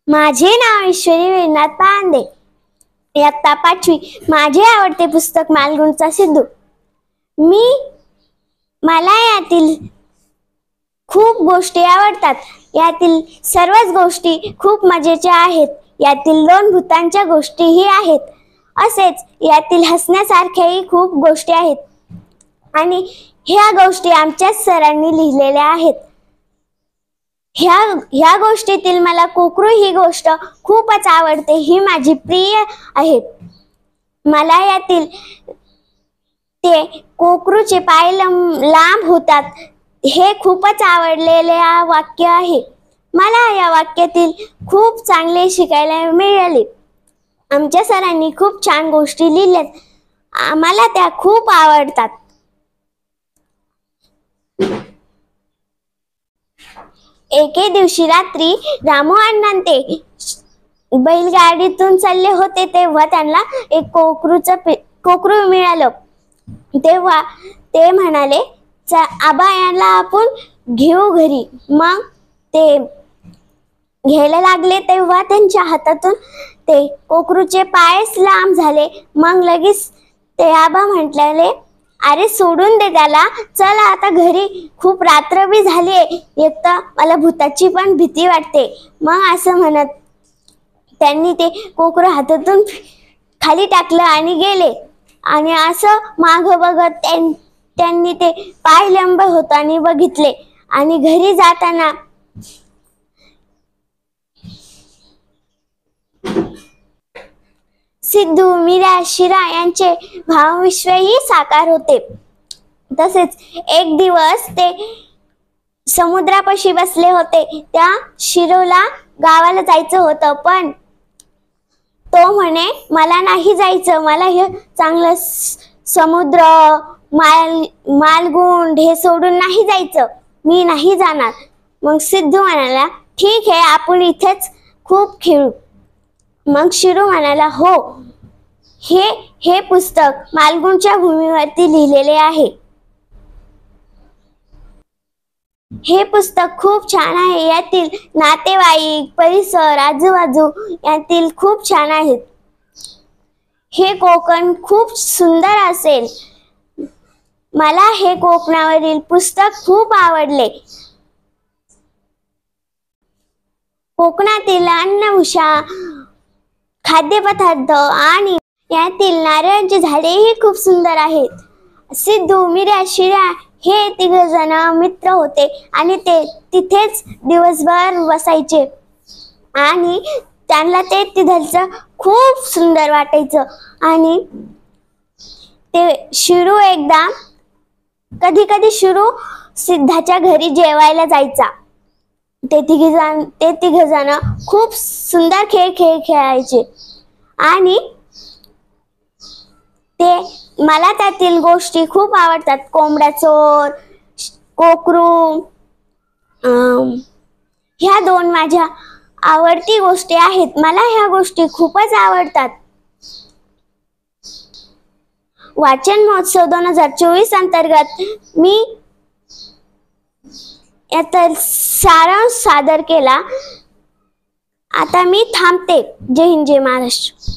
माझे नाव ईश्वरी विनाथ पांडे, इयत्ता 5वी। माझे आवडते पुस्तक मालगुणचा सिद्धू। मला यातील खूप गोष्टी आवडतात। यातील सर्वच गोष्टी खूप मजेच्या आहेत। यातील 2 भूतांच्या गोष्टीही आहेत। असेच यातील हसण्यासारख्याही खूप गोष्टी आहेत आणि ह्या गोष्टी आमच्याच सरांनी लिहिलेल्या आहेत। ह्या गोष्टीतील मला कोकरू ही गोष्ट खूपच आवडते। ही माझी प्रिय आहे। मला यातील ते कोकरूचे पाय लांब होतात हे खूपच आवडलेले वाक्य आहे। मला या वाक्यातील खूप चांगले शिकायला मिळाले। आमच्या सरांनी खूप छान गोष्टी लिहिल्यात, मला त्या खूप आवडतात। एके दिवशी रात्री रामू अण्णा ते बैलगाडीतून चालले होते, तेव्हा त्यांना एक कोकरू मिळालं। तेव्हा ते म्हणाले, आबा याला आपण घेऊ घरी। मग ते घ्यायला लागले तेव्हा त्यांच्या हातातून ते कोकरूचे पायच लांब झाले। मग लगेच ते आबा म्हटले, अरे सोडून दे त्याला, चल आता घरी, खूप रात्र बी झाली, एक तर मला भूताची पण भीती वाटते। मग असं म्हणत त्यांनी ते कोकरू हातातून खाली टाकलं आणि गेले। आणि असं माग बघत त्यांनी ते पाय लांब होताना बघितले। आणि घरी जाताना सिद्धू, मीरा, शिरा यांचे भावविश्वही साकार होते। तसेच एक दिवस ते समुद्रापाशी बसले होते। त्या शिरोला गावाला जायचं होतं, पण तो म्हणे मला नाही जायचं, मला हे चांगलं समुद्र, मालगुंड हे सोडून नाही जायचं, मी नाही जाणार। मग सिद्धू म्हणाला, ठीक आहे, आपण इथेच खूप खेळू। मग शिरू म्हणाला, हो, हे पुस्तक मालगुंडच्या भूमीवरती लिहिलेले आहे। हे पुस्तक खूप छान आहे। यातील नातेवाईक, परिसर, आजूबाजू यातील खूप छान आहेत। हे कोकण खूप सुंदर असेल। मला हे कोकणावरील पुस्तक खूप आवडले। कोकणातील अन्नभूषा, खाद्यपदार्थ आणि यातील नारळाची झाडेही खूप सुंदर आहेत। सिद्धू, मीरा, शिरा हे 3 जण मित्र होते आणि ते तिथेच दिवसभर बसायचे आणि त्यांना ते तिथलं खूप सुंदर वाटायचं। आणि ते शिरू एकदा कधी शिरू सिद्धाच्या घरी जेवायला जायचा। ते तिघ जण खूप सुंदर खेळ खेळायचे आणि मला त्यातील गोष्टी खूप आवडतात। कोंबडा चोर, कोकरू, ह्या 2 माझ्या आवडती गोष्टी आहेत। मला ह्या गोष्टी खूपच आवडतात। वाचन महोत्सव 2024 अंतर्गत मी याचा सारांश सादर केला। आता मी थांबते। जय हिंद, जय महाराष्ट्र।